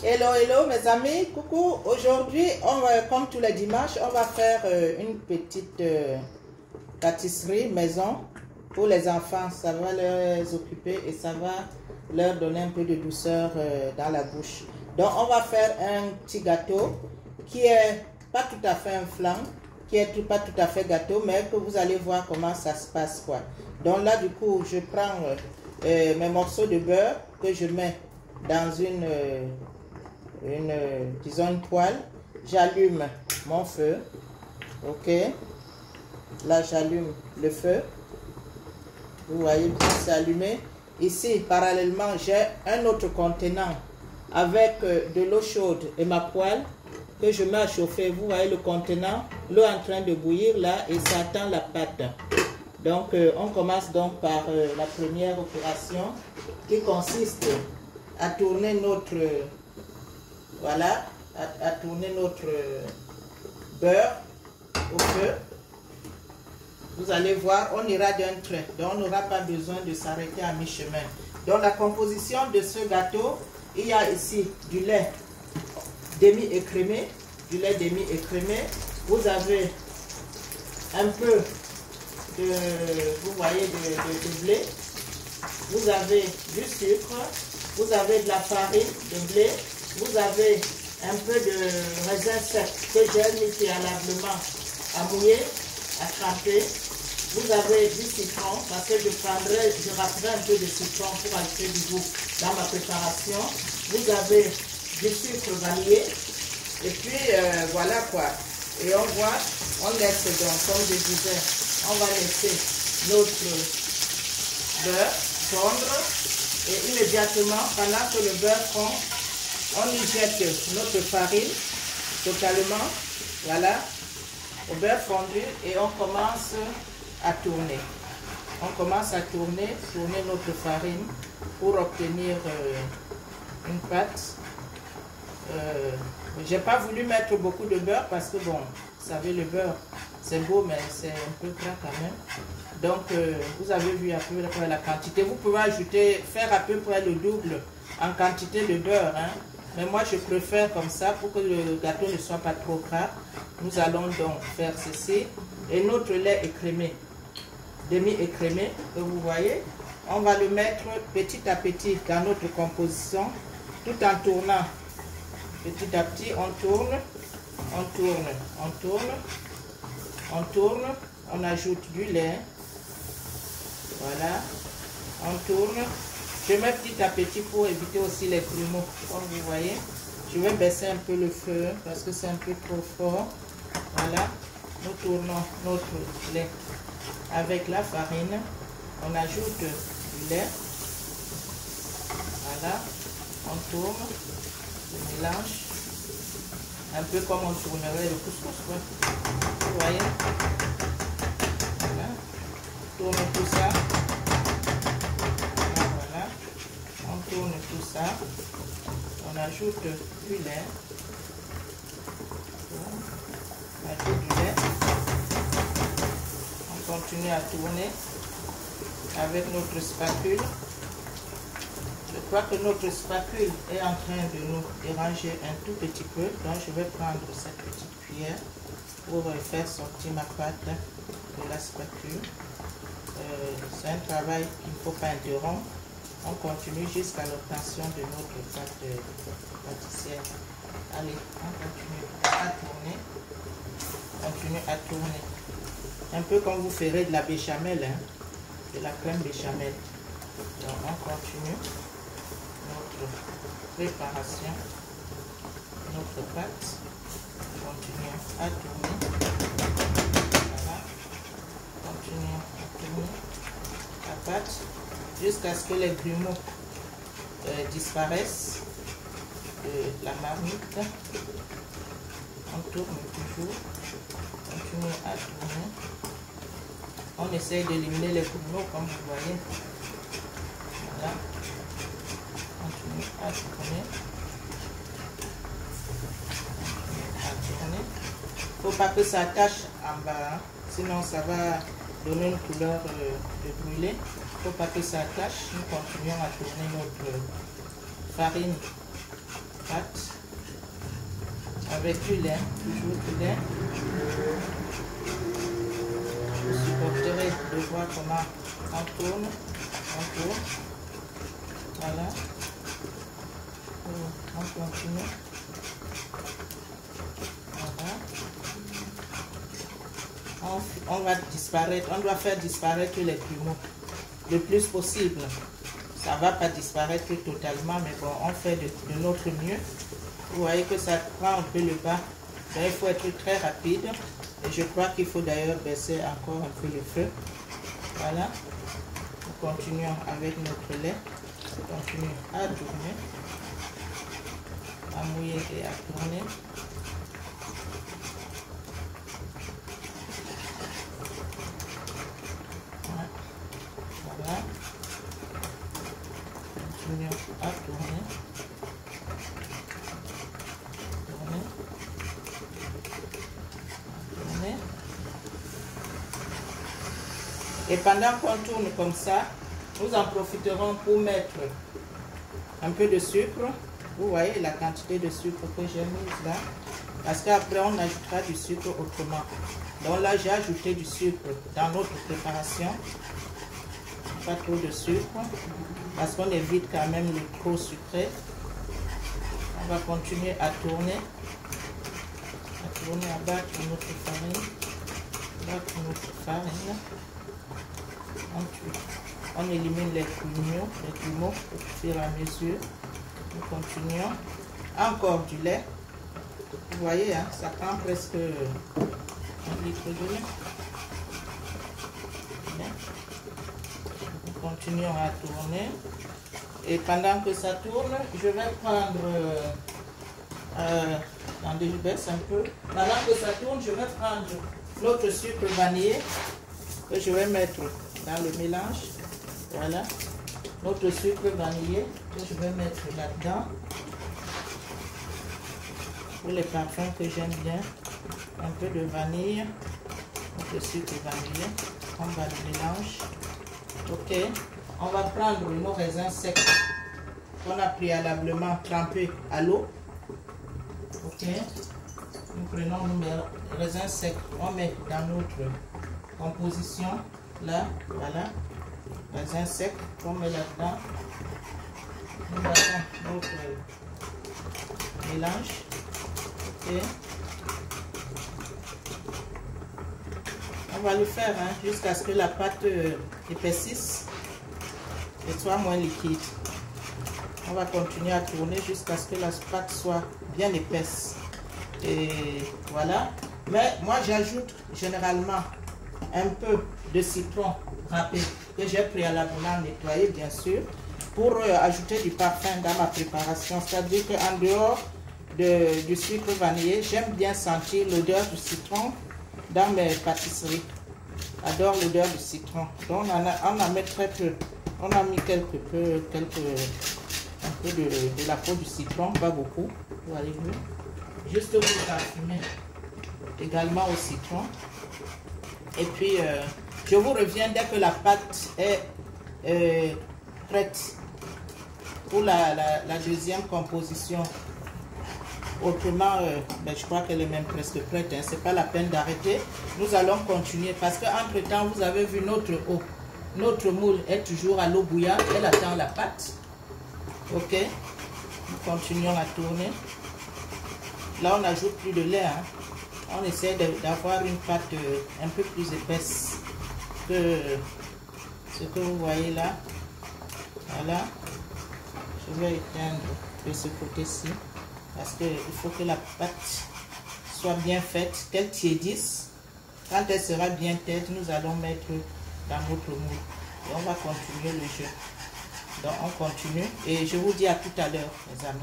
Hello, hello mes amis, coucou. Aujourd'hui, comme tous les dimanches, on va faire une petite pâtisserie maison pour les enfants. Ça va les occuper et ça va leur donner un peu de douceur dans la bouche. Donc, on va faire un petit gâteau qui est pas tout à fait un flan, qui est pas tout à fait gâteau, mais que vous allez voir comment ça se passe, quoi. Donc là, du coup, je prends mes morceaux de beurre que je mets dans disons une poêle. J'allume mon feu. Ok, là j'allume le feu, vous voyez bien, c'est allumé. Ici parallèlement j'ai un autre contenant avec de l'eau chaude et ma poêle que je mets à chauffer. Vous voyez le contenant, l'eau en train de bouillir là, et ça attend la pâte. Donc on commence donc par la première opération qui consiste à tourner notre voilà, à tourner notre beurre au feu. Vous allez voir, on ira d'un trait, donc on n'aura pas besoin de s'arrêter à mi-chemin. Dans la composition de ce gâteau, il y a ici du lait demi-écrémé, vous avez un peu de, vous voyez, de blé, vous avez du sucre, vous avez de la farine de blé, vous avez un peu de raisin sec que j'ai mis préalablement à mouiller, à tremper. Vous avez du citron, parce que je râperai un peu de citron pour ajouter du goût dans ma préparation. Vous avez du sucre vanillé. Et puis voilà quoi. Et on voit, on laisse donc, comme je disais, on va laisser notre beurre fondre. Et immédiatement, pendant que le beurre fond, on y jette notre farine totalement, voilà, au beurre fondu, et on commence à tourner. On commence à tourner notre farine pour obtenir une pâte. J'ai pas voulu mettre beaucoup de beurre parce que bon, vous savez, le beurre c'est beau mais c'est un peu gras quand même. Donc vous avez vu à peu près la quantité. Vous pouvez ajouter, faire à peu près le double en quantité de beurre, hein. Mais moi je préfère comme ça pour que le gâteau ne soit pas trop gras. Nous allons donc faire ceci. Et notre lait écrémé, demi-écrémé, que vous voyez, on va le mettre petit à petit dans notre composition, tout en tournant. Petit à petit, on tourne, on ajoute du lait, voilà, on tourne. Je mets petit à petit pour éviter aussi les grumeaux, comme vous voyez. Je vais baisser un peu le feu parce que c'est un peu trop fort. Voilà, nous tournons notre lait avec la farine, on ajoute du lait, voilà, on tourne. Je mélange un peu comme on tournerait le couscous, vous voyez, voilà, tourne tout ça, voilà, on tourne tout ça, on ajoute du lait, on ajoute du lait, on continue à tourner avec notre spatule. Je crois que notre spatule est en train de nous déranger un tout petit peu, donc je vais prendre cette petite cuillère pour faire sortir ma pâte de la spatule. C'est un travail qu'il ne faut pas interrompre. On continue jusqu'à l'obtention de notre pâte pâtissière. Allez, on continue à tourner. Un peu comme vous ferez de la béchamel, hein, de la crème béchamel. Donc on continue notre préparation, notre pâte, continuons à tourner, voilà, continuons à tourner la pâte jusqu'à ce que les grumeaux disparaissent de la marmite. On tourne toujours, continuons à tourner, on essaye d'éliminer les grumeaux comme vous voyez, voilà. Continue à tourner. Il ne faut pas que ça attache en bas, hein. Sinon ça va donner une couleur de brûlé. Il ne faut pas que ça attache. Nous continuons à tourner notre farine pâte. avec du lait, toujours du lait. Je supporterai de voir comment on tourne. Voilà. On continue. Voilà. On va disparaître, on doit faire disparaître les plumeaux le plus possible. Ça ne va pas disparaître totalement, mais bon, on fait de notre mieux. Vous voyez que ça prend un peu le bas. Donc, il faut être très rapide. Et je crois qu'il faut d'ailleurs baisser encore un peu le feu. Voilà. Nous continuons avec notre lait. On continue à tourner, à mouiller et à tourner. Voilà. Continuons à tourner. Et pendant qu'on tourne comme ça, nous en profiterons pour mettre un peu de sucre. Vous voyez la quantité de sucre que j'ai mise là. Parce qu'après, on ajoutera du sucre autrement. Donc là, j'ai ajouté du sucre dans notre préparation. Pas trop de sucre. Parce qu'on évite quand même le trop sucré. On va continuer à tourner. À battre notre farine. On élimine les plumeaux au fur et à mesure. Nous continuons. Encore du lait. Vous voyez, hein, ça prend presque 1 litre de lait. Nous continuons à tourner. Et pendant que ça tourne, je vais prendre... attendez, je baisse un peu. Pendant que ça tourne, je vais prendre notre sucre vanillé que je vais mettre dans le mélange. Voilà. Notre sucre vanillé que je vais mettre là-dedans. Pour les parfums que j'aime bien. Un peu de vanille. Notre sucre vanillé. On va le mélanger. Ok. On va prendre nos raisins secs qu'on a préalablement trempés à l'eau. Ok. Nous prenons nos raisins secs. On met dans notre composition. Là, voilà. Raisins secs qu'on met là-dedans. Nous mettons notre mélange. Ok. On va le faire hein, jusqu'à ce que la pâte épaississe et soit moins liquide. On va continuer à tourner jusqu'à ce que la pâte soit bien épaisse. Et voilà. Mais moi, j'ajoute généralement un peu de citron râpé que j'ai préalablement nettoyé, bien sûr, pour ajouter du parfum dans ma préparation. C'est-à-dire qu'en dehors du sucre vanillé, j'aime bien sentir l'odeur du citron dans mes pâtisseries. J'adore l'odeur du citron. Donc on en met très peu. On a mis un peu de la peau du citron, pas beaucoup. Vous allez voir. Juste pour parfumer également au citron. Et puis je vous reviens dès que la pâte est prête pour la deuxième composition. Autrement, je crois qu'elle est même presque prête. Hein. C'est pas la peine d'arrêter. Nous allons continuer parce qu'entre temps, vous avez vu notre eau. Notre moule est toujours à l'eau bouillante. Elle attend la pâte. Ok. Nous continuons à tourner. Là, on n'ajoute plus de lait. Hein. On essaie d'avoir une pâte un peu plus épaisse que ce que vous voyez là. Voilà. Je vais éteindre de ce côté-ci. Parce qu'il faut que la pâte soit bien faite, qu'elle tiédisse. Quand elle sera bien tête, nous allons mettre dans notre moule. Et on va continuer le jeu. Donc on continue. Et je vous dis à tout à l'heure, les amis.